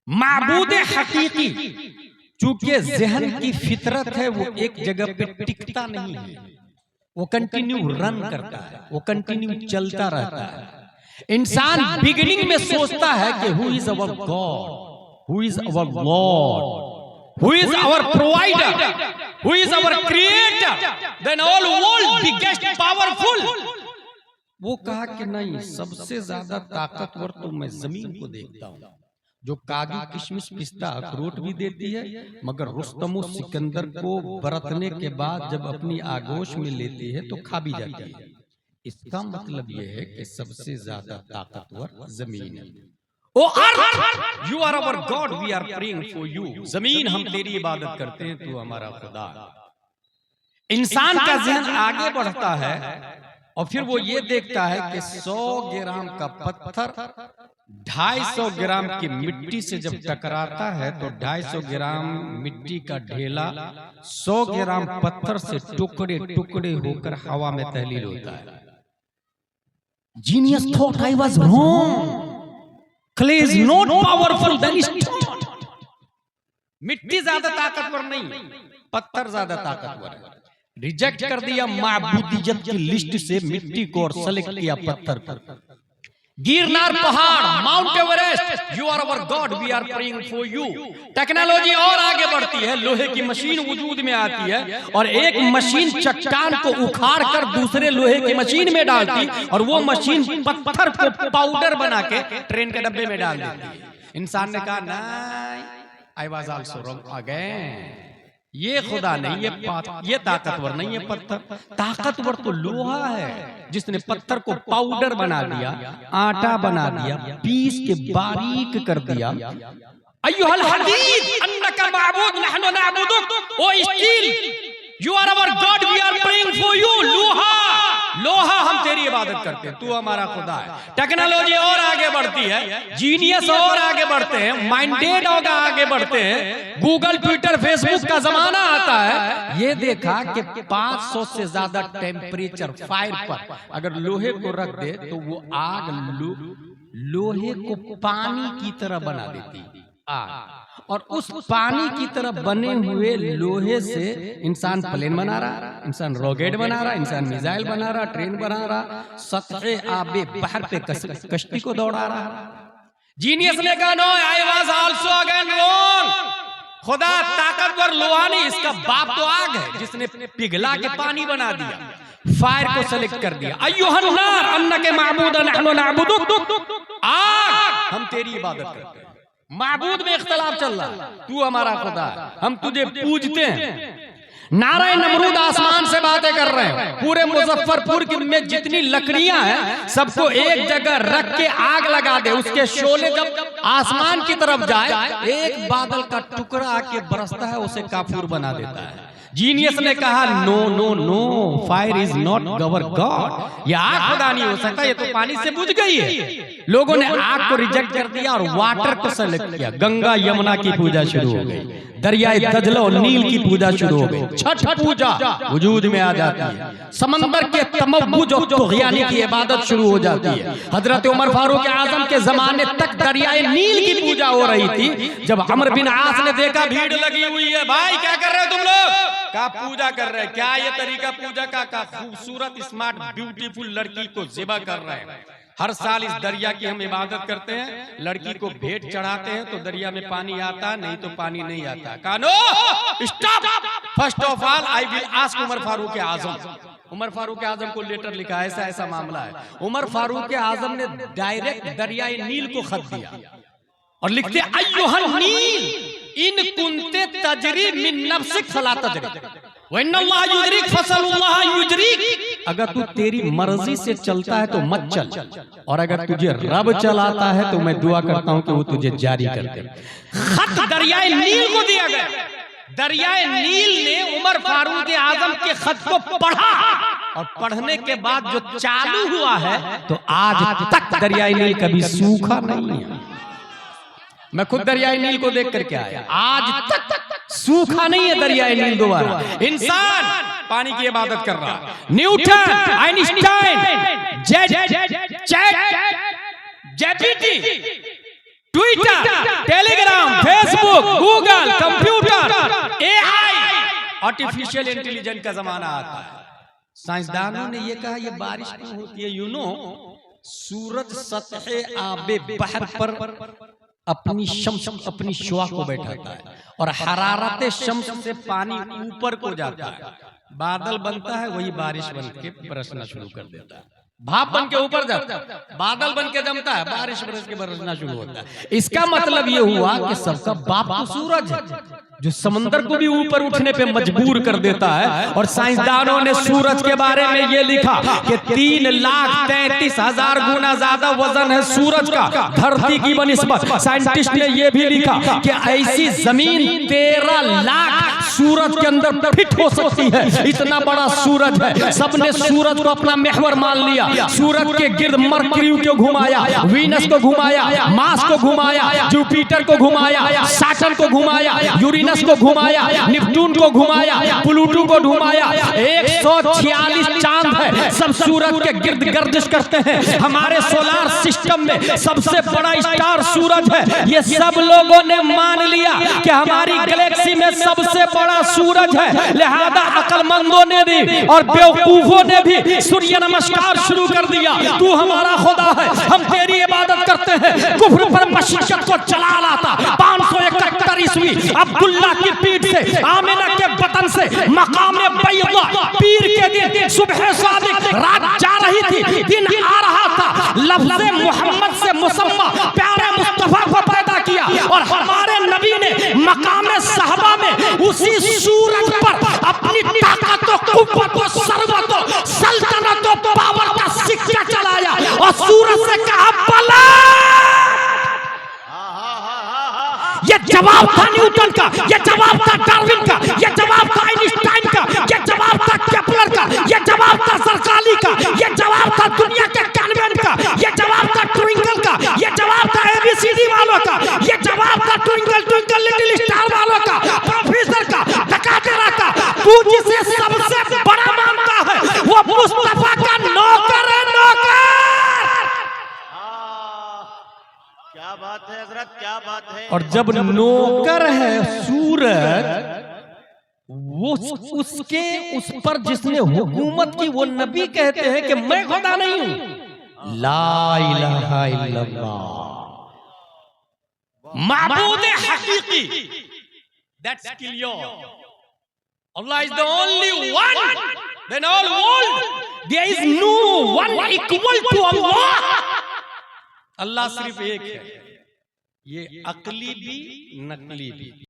माबूद हकीकी, चूंकि जहन की फितरत है वो एक जगह पे टिकता नहीं है, वो कंटिन्यू रन करता है, वो कंटिन्यू चलता रहता है। इंसान बिगिनिंग में सोचता है कि who is our God, who is our lord, who is our provider, who is our creator, then all world biggest powerful. वो कहा कि नहीं, सबसे ज्यादा ताकतवर तो मैं जमीन को देखता हूं, जो काजू किशमिश पिस्ता अखरोट भी देती है, मगर रुस्तम सिकंदर को बरतने के बाद जब अपनी आगोश में लेती है तो खा भी जाती है। इसका मतलब यह है कि सबसे ज्यादा ताकतवर जमीन है। O earth, you are our God, we are praying for you. जमीन, हम तेरी इबादत करते हैं, तू हमारा खुदा। इंसान का जहन आगे बढ़ता है और फिर वो ये देखता है कि 100 ग्राम का पत्थर 250 ग्राम की मिट्टी से जब टकराता है तो 250 ग्राम मिट्टी का ढेला 100 ग्राम पत्थर से टुकड़े टुकड़े होकर हवा में तहलील होता है। Genius thought I was wrong, clay is not powerful than stone. मिट्टी ज्यादा ताकतवर नहीं, पत्थर ज्यादा ताकतवर है। रिजेक्ट कर दिया माबूदियत की लिस्ट से मिट्टी को और सेलेक्ट किया पत्थर को। गिरनार पहाड़, Mount Everest, you are our God, we are praying for you. Technology और आगे बढ़ती है, लोहे की मशीन वजूद में आती है और एक मशीन चट्टान को उखाड़ कर दूसरे लोहे की मशीन में डालती और वो मशीन पत्थर को पाउडर बना के ट्रेन के डब्बे में डाल देती। इंसान ने कहा नहीं, आई वाज आल्सो रॉन्ग अगेन, ये खुदा नहीं, ये ताकतवर नहीं है पत्थर। ताकतवर तो लोहा है, जिसने पत्थर को पाउडर बना दिया, आटा बना दिया, पीस के बारीक कर दिया। अय्युहल हदीद अन्नका माबूद नहनु नअबुदुक, O steel, you are our God, we are praying for you. लोहा, लोहा, हम तेरी इबादत करते हैं, तू हमारा खुदा है। टेक्नोलॉजी और आगे बढ़ती है, जीनियस और आगे बढ़ते हैं, माइंडेड और आगे बढ़ते हैं, गूगल ट्विटर फेसबुक का जमाना आता है। ये देखा कि 500 से ज्यादा टेम्परेचर फायर पर अगर लोहे को रख दे तो वो आग लोहे को पानी की तरह बना देती आग, और उस पानी की तरह बने हुए लोहे से इंसान प्लेन बना रहा, इंसान रॉकेट बना रहा, इंसान मिसाइल बना रहा, ट्रेन बना रहा, सतहे आबे बाहर पे कश्ती को दौड़ा रहा। जीनियस ने कहा no, I was also again wrong. खुदा ताकतवर लोहा नहीं, इसका बाप तो आग है, जिसने पिघला के पानी बना दिया, फायर को सेलेक्ट कर दिया। अय्युहन नार अन्नके माबूदन नहनु नअबुदुक, आग, हम तेरी इबादत करते हैं। माबूद में इख्तलाफ चल रहा, तू हमारा खुदा, हम तुझे पूजते हैं। नारायण नमरूद आसमान से बातें कर रहे हैं, पूरे मुजफ्फरपुर में जितनी लकड़ियां हैं सबको एक जगह रख के आग लगा दे, उसके शोले जब आसमान की तरफ जाए, एक बादल का टुकड़ा आके बरसता है, उसे काफूर बना देता है। जीनियस ने कहा no no no, fire is not our God, ये आग खुदा नहीं हो सकता, ये तो पानी से बुझ गई है। लोगों ने आग को रिजेक्ट कर दिया और वाटर को सेलेक्ट किया। गंगा यमुना की पूजा शुरू हो गई, दरियाए दजला और नील की पूजा शुरू हो गई, छठ पूजा वजूद में आ जाती है, समंदर के तमव्वुज और तुग़यानी की इबादत शुरू हो जाती है। हजरत उमर फारूक आजम के जमाने तक दरियाए नील की पूजा हो रही थी। जब अमर बिन आस ने देखा भीड़ लगी हुई है, भाई क्या कर रहे हो तुम लोग? का पूजा कर रहे हैं, क्या ये तरीका पूजा का खूबसूरत स्मार्ट ब्यूटीफुल लड़की को ज़िबा कर रहे हैं। हर साल इस दरिया की हम इबादत करते हैं, लड़की को भेंट चढ़ाते हैं तो दरिया में पानी आता, नहीं तो पानी नहीं आता। कानो stop, first of all I will ask Umar Farooq Azam. Umar Farooq Azam को लेटर लिखा है, ऐसा ऐसा मामला है। उमर फारूक आजम ने डायरेक्ट दरियाए नील को खत दिया और लिखते अय्युहन नील इन कुंते तजरी मिन नफ्सिक फला तजरी वन्नल्लाह युजरिक फसलुल्लाह युजरिक। अगर तू तेरी मर्जी से चलता है तो मत चल, और अगर तुझे रब चलाता है तो मैं दुआ करता हूं कि वो तुझे जारी कर दे। खत दरियाए नील को दिया गया। दरियाए नील ने उमर फारूक आजम के खत को पढ़ा और पढ़ने के बाद जो चालू हुआ है तो आज तक दरियाए नील कभी सूखा नहीं है। मैं खुद दरियाए नील को देख करके आया, आज तक सूखा नहीं है दरियाए नील दोबारा। इंसान पानी की इबादत कर रहा, Newton, Einstein, GPT Twitter, Telegram, Facebook, Google, computer, AI, artificial intelligence का जमाना आता है। साइंसदानों ने ये कहा ये बारिश क्यों होती है? सूरज सतह आबे बहर पर अपनी शम्स अपनी शुआ को बैठाता है और हरारत शम्स से पानी ऊपर को जाता है, बादल बनता है, वही बारिश बन के बरसना शुरू कर देता है। भाप बन के ऊपर जाता है, बादल बन के जमता है, बारिश बरस के बरसना शुरू होता है। इसका मतलब ये हुआ कि सबका बाप तो सूरज है, जो समंदर को भी ऊपर उठने पे मजबूर कर देता है। और साइंसदानों ने सूरज के बारे में ये लिखा कि 3,33,000 गुना ज्यादा वजन है सूरज का धरती की बनिस्बत। साइंटिस्ट ने ये भी लिखा कि ऐसी जमीन 13 लाख सूरज के अंदर फिट हो सकती है, इतना बड़ा सूरज है। सबने सूरज को अपना महवर मान लिया, सूरज के गिर्द मरकरी को घुमाया, वीनस को घुमाया, मार्स को घुमाया, जुपिटर को घुमाया, सैटर्न को घुमाया, यूरेनस को घुमाया, नेपच्यून को घुमाया, प्लूटो को घुमाया। 146 चांद है, सब सूरज के गिर्द गर्दिश करते हैं। हमारे सोलार सिस्टम में सबसे बड़ा स्टार सूरज है। ये सब लोगों ने मान लिया कि हमारी गैलेक्सी में सबसे बड़ा सूरज है। लिहाजा अक्लमंदों ने भी और बेवकूफों ने भी सूर्य नमस्कार शुरू कर दिया। तू हमारा खुदा है, हम तेरी इबादत करते हैं। कुफ्र पर मशीशत को चला लाता 571 ईस्वी अब्दुल्ला की पीठ से, आमिना के बतन से, मकामे बैदा पीर के दिन सुबह सादिक रात जा रही थी, दिन आ रहा था। लफ्ज़े मोहम्मद से मुसम्मा प्यारे मुस्तफा को पैदा किया और हमारे नबी ने मकामे सहबा में उसी सूरज पर अपनी ताकत और कुव्वत और सर्वत और सल्तनत और पावर का सिक्का चलाया और सूरज से कहा बला। ये जवाब था न्यूटन का, ये जवाब था डार्विन का, ये जवाब था आइंस्टाइन का, ये जवाब था केपलर का, ये जवाब था सरकाली का, ये जवाब था दुनिया के कैनवेन का, ये जवाब था ट्विंकल का, ये जवाब था एबीसीडी वालों का, ये जवाब था ट्विंकल ट्विंकल लिटिल स्टार वालों का, प्रोफेसर का, डकातेरा का। तू जिसे सबसे बड़ा मानता है वो मुस्तफा का नौकर है, नौकर। क्या बात है हजरत, क्या बात है। और जब नौकर है सूरज, वो उसके उस पर जिसने हुकूमत की वो नबी कहते हैं कि मैं खुदा नहीं हूं। ला इलाहा इल्लल्लाह, माबूद हकीकी, that's clear. Allah is the only one, then all world, there is no one equal to Allah। अल्लाह सिर्फ एक है, ये अकली भी नकली भी।